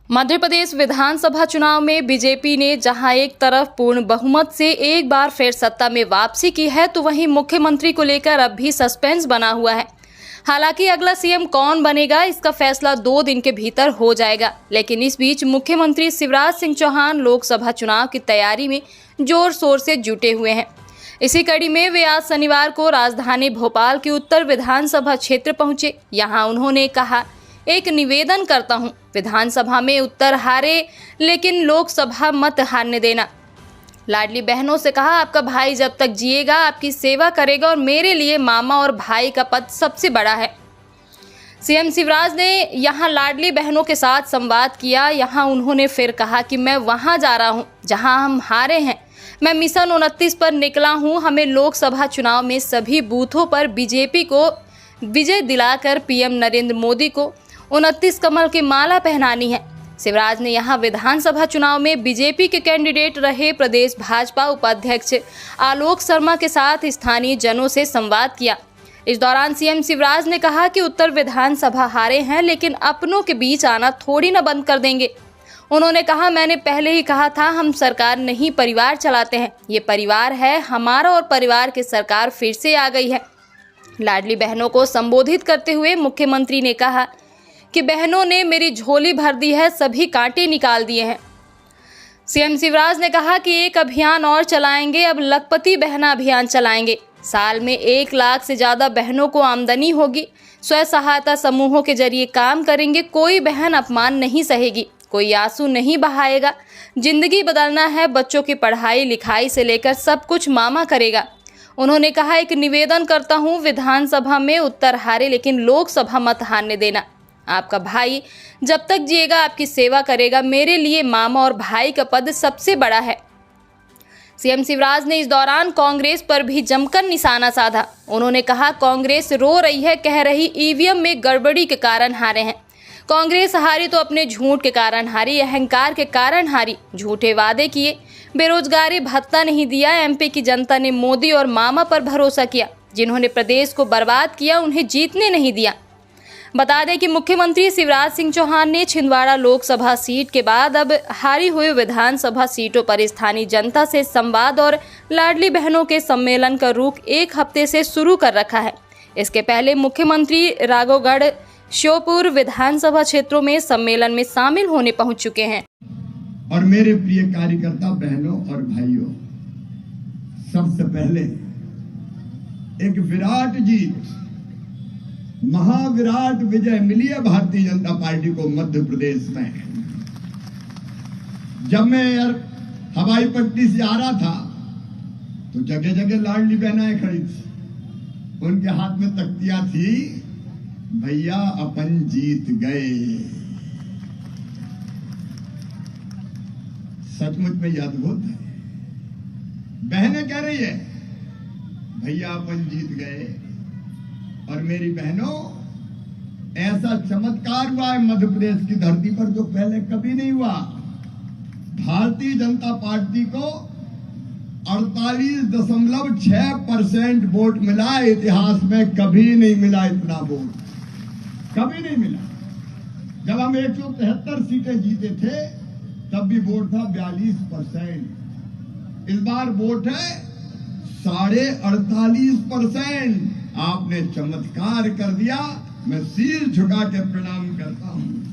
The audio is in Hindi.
मध्य प्रदेश विधानसभा चुनाव में बीजेपी ने जहां एक तरफ पूर्ण बहुमत से एक बार फिर सत्ता में वापसी की है, तो वहीं मुख्यमंत्री को लेकर अब भी सस्पेंस बना हुआ है। हालांकि अगला सीएम कौन बनेगा इसका फैसला 2 दिन के भीतर हो जाएगा, लेकिन इस बीच मुख्यमंत्री शिवराज सिंह चौहान लोकसभा चुनाव की तैयारी में जोर शोर से जुटे हुए हैं। इसी कड़ी में वे आज शनिवार को राजधानी भोपाल के उत्तर विधानसभा क्षेत्र पहुंचे। यहां उन्होंने कहा, एक निवेदन करता हूं, विधानसभा में उत्तर हारे लेकिन लोकसभा मत हारने देना। लाडली बहनों से कहा, आपका भाई जब तक जिएगा आपकी सेवा करेगा और मेरे लिए मामा और भाई का पद सबसे बड़ा है। सीएम शिवराज ने यहां लाडली बहनों के साथ संवाद किया। यहां उन्होंने फिर कहा कि मैं वहां जा रहा हूं जहां हम हारे हैं। मैं मिशन 29 पर निकला हूं। हमें लोकसभा चुनाव में सभी बूथों पर बीजेपी को विजय दिलाकर पीएम नरेंद्र मोदी को 29 कमल की माला पहनानी है। शिवराज ने यहां विधानसभा चुनाव में बीजेपी के कैंडिडेट रहे प्रदेश भाजपा उपाध्यक्ष आलोक शर्मा के साथ स्थानीय जनों से संवाद किया। इस दौरान सीएम शिवराज ने कहा कि उत्तर विधानसभा हारे हैं, लेकिन अपनों के बीच आना थोड़ी न बंद कर देंगे। उन्होंने कहा, मैंने पहले ही कहा था, हम सरकार नहीं परिवार चलाते हैं। ये परिवार है हमारा और परिवार की सरकार फिर से आ गई है। लाडली बहनों को संबोधित करते हुए मुख्यमंत्री ने कहा कि बहनों ने मेरी झोली भर दी है, सभी कांटे निकाल दिए हैं। सीएम शिवराज ने कहा कि एक अभियान और चलाएंगे, अब लखपति बहना अभियान चलाएंगे। साल में 1 लाख से ज़्यादा बहनों को आमदनी होगी। स्वयं सहायता समूहों के जरिए काम करेंगे। कोई बहन अपमान नहीं सहेगी, कोई आंसू नहीं बहाएगा। जिंदगी बदलना है, बच्चों की पढ़ाई लिखाई से लेकर सब कुछ मामा करेगा। उन्होंने कहा, एक निवेदन करता हूँ, विधानसभा में उत्तर हारे लेकिन लोकसभा मत हारने देना। आपका भाई जब तक जिएगा आपकी सेवा करेगा। मेरे लिए मामा और भाई का पद सबसे बड़ा है। सीएम शिवराज ने इस दौरान कांग्रेस पर भी जमकर निशाना साधा। उन्होंने कहा, कांग्रेस रो रही है, कह रही ईवीएम में गड़बड़ी के कारण हारे हैं। कांग्रेस हारी तो अपने झूठ के कारण हारी, अहंकार के कारण हारी। झूठे वादे किए, बेरोजगारी भत्ता नहीं दिया। एमपी की जनता ने मोदी और मामा पर भरोसा किया। जिन्होंने प्रदेश को बर्बाद किया उन्हें जीतने नहीं दिया। बता दें कि मुख्यमंत्री शिवराज सिंह चौहान ने छिंदवाड़ा लोकसभा सीट के बाद अब हारी हुई विधानसभा सीटों पर स्थानीय जनता से संवाद और लाडली बहनों के सम्मेलन का रुख 1 हफ्ते से शुरू कर रखा है। इसके पहले मुख्यमंत्री राघवगढ़, श्योपुर विधानसभा क्षेत्रों में सम्मेलन में शामिल होने पहुंच चुके हैं। और मेरे प्रिय कार्यकर्ता बहनों और भाइयों, सबसे पहले एक विराट जीत, महाविराट विजय मिली है भारतीय जनता पार्टी को मध्य प्रदेश में। जब मैं हवाई पट्टी से आ रहा था तो जगह जगह लाडली बहनाएं खड़ी थी, उनके हाथ में तख्तियां थी, भैया अपन जीत गए। सचमुच में यह अद्भुत है। बहनें कह रही है, भैया अपन जीत गए। और मेरी बहनों, ऐसा चमत्कार हुआ है मध्य प्रदेश की धरती पर जो पहले कभी नहीं हुआ। भारतीय जनता पार्टी को 48.6% वोट मिला। इतिहास में कभी नहीं मिला इतना वोट, कभी नहीं मिला। जब हम 173 सीटें जीते थे तब भी वोट था 42%। इस बार वोट है 48.5%। आपने चमत्कार कर दिया। मैं सिर झुका के प्रणाम करता हूं।